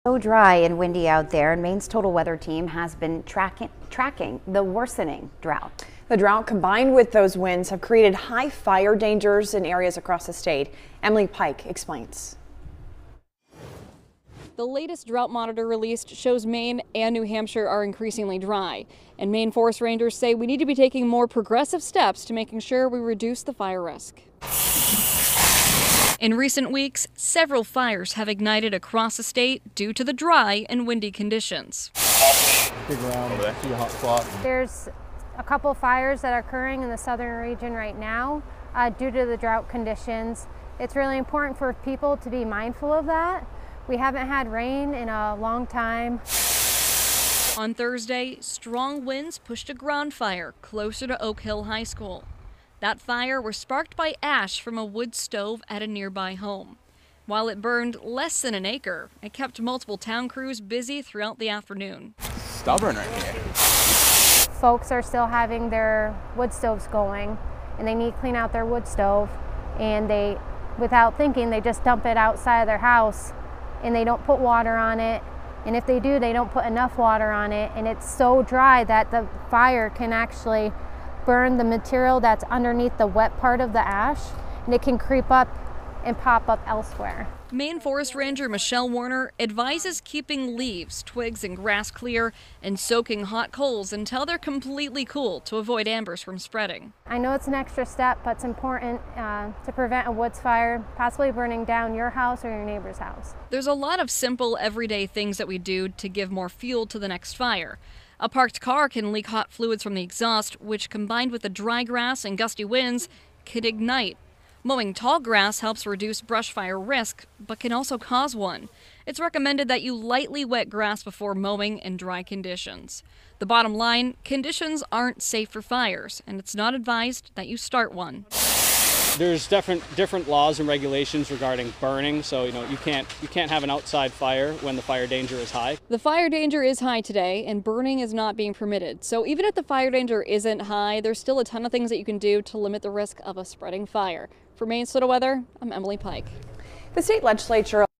So dry and windy out there, and Maine's Total Weather team has been tracking the worsening drought. The drought combined with those winds have created high fire dangers in areas across the state. Emily Pike explains. The latest drought monitor released shows Maine and New Hampshire are increasingly dry, and Maine forest rangers say we need to be taking more progressive steps to making sure we reduce the fire risk. In recent weeks, several fires have ignited across the state due to the dry and windy conditions. There's a couple fires that are occurring in the southern region right now due to the drought conditions. It's really important for people to be mindful of that. We haven't had rain in a long time. On Thursday, strong winds pushed a ground fire closer to Oak Hill High School. That fire was sparked by ash from a wood stove at a nearby home. While it burned less than an acre, it kept multiple town crews busy throughout the afternoon. Stubborn right here. Folks are still having their wood stoves going, and they need to clean out their wood stove, and they, without thinking, they just dump it outside of their house, and they don't put water on it. And if they do, they don't put enough water on it, and it's so dry that the fire can actually burn the material that's underneath the wet part of the ash, and it can creep up and pop up elsewhere. Maine Forest Ranger Michelle Warner advises keeping leaves, twigs, and grass clear and soaking hot coals until they're completely cool to avoid embers from spreading. I know it's an extra step, but it's important to prevent a woods fire possibly burning down your house or your neighbor's house. There's a lot of simple, everyday things that we do to give more fuel to the next fire. A parked car can leak hot fluids from the exhaust, which combined with the dry grass and gusty winds could ignite. Mowing tall grass helps reduce brush fire risk, but can also cause one. It's recommended that you lightly wet grass before mowing in dry conditions. The bottom line, conditions aren't safe for fires, and it's not advised that you start one. There's different laws and regulations regarding burning, so you can't have an outside fire when the fire danger is high. The fire danger is high today, and burning is not being permitted. So even if the fire danger isn't high, there's still a ton of things that you can do to limit the risk of a spreading fire. For Maine's Total Weather, I'm Emily Pike. The state legislature